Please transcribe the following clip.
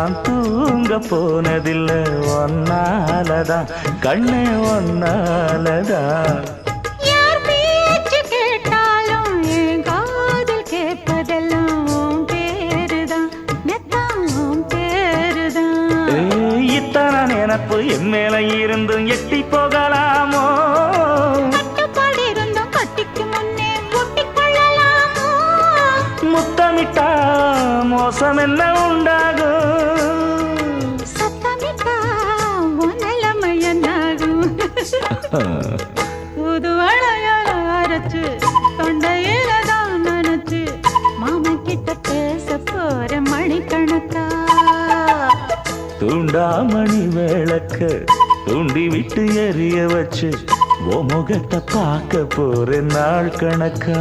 நான் தூங்க போனதில்லை ஒன்னாலதான் கண்ணே ஒன்னாலதான். யார் பேச்சு கேட்டாலும் என் காதில் கேட்பதெல்லாம் உன் பேருதான் மெத்தான் உன் பேருதான். இத்தனை நினப்பு என் மேல இருந்தும் எட்டி போகலாமோ? கட்டுப்பாடு இருந்தும் கட்டிக்கு முன்னே ஒட்டிக்கொள்ளலாமோ? முத்தமிட்டா மோசம் என்ன உண்டாகும்? சத்தமிட்டா உன் நிலைமை என்னாகும்? புது அடையாள அரைச்சு தொண்டையில தான் நினைச்சு மாமன் கிட்ட பேச போற மணிக்கணக்கா. தூண்டாமணி விளக்க தூண்டி விட்டு எரிய வச்சு ஓ முகத்தை பார்க்க போற நாள் கணக்கா.